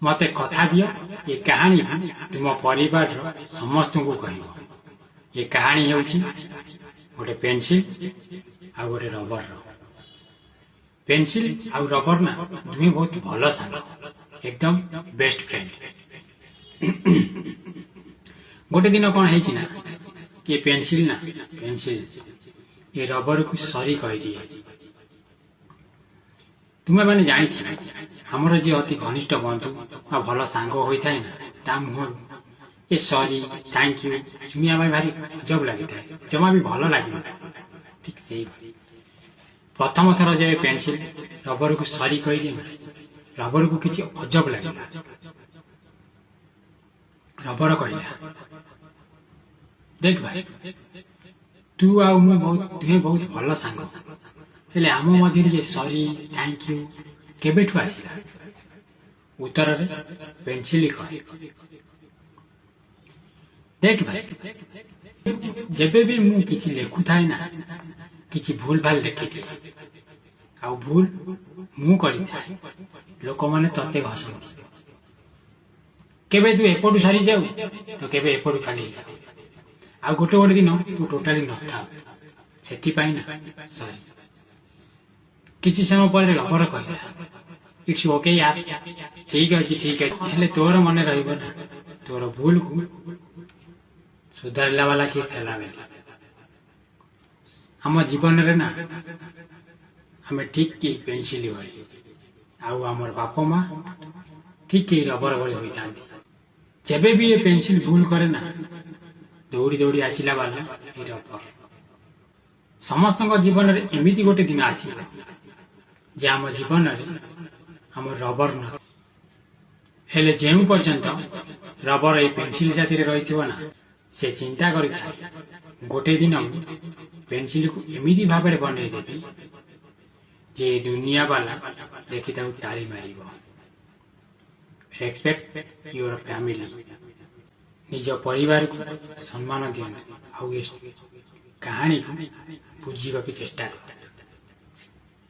मते कथा दियो ये कहानी तुम परिवार समस्त को कह। ये कहानी होची गोटे पेंसिल आ गोटे रबर। पेंसिल आ रबर ना दुहे बहुत भल सांग, एकदम बेस्ट फ्रेंड। गोटे दिन कौन है ना ये पेंसिल ये रबर को सरी कह दिए। तुम्हें मैंने जानी हमर जी अति घनिष्ठ बंधु आ भल सांग होता है ना ता मुहर ये सॉरी थैंक यू सुनिया भारी अजब लगी था, जमा भी भल लगे। ठीक से प्रथम थर जब पेंसिल रबर को सरी कह दिए रबर को किसी अजब लगे। रबर कहला देख भाई तू आ तुहे बहुत भल सांग हेले आम मध्य सॉरी थैंक यू केबेठू आसिला। उत्तर रे पेंसिल कहे देख भाई जेबे भी मु किछि लेखु थाए ना किछि भूल भाल लिखि दिए आ भूल मु करि थाए लोक माने तते घसंती केबे तू एपटू सारी जाऊ तो केबे एपटू खाली आ गोटे गोटे दिन तू टोटाली न था सेति पाई ना सॉरी। किसी समय पर रबर कहला इट्स ओके यार ठीक है हेले तोर मन रहिबो ना तोर भूल को सुधारला वाला किए थेला बेला हम जीवन रे ना हमें ठीक की पेंसिल भरी आउ हमर बाप माँ ठीक की रबर भरी होई थांती। जेबे भी ये पेंसिल भूल करे ना दौड़ी दौड़ी आसिला वाला ये रबर। समस्त जीवन रे एमिति गोटे दिन आसीला जे आम जीवन आम रबर न हेले जेउ पर्यंत रबर ये पेंसिल साथी रही ना से चिंता करी गोटे दिन पेंसिल को एमिति भाव में बनई देवी जे दुनिया वाला देखी ताली मार। रेस्पेक्ट योर फैमिली निज परिवार को सम्मान दियंतु आउ कहानी को बुझीबा चेष्टा कर।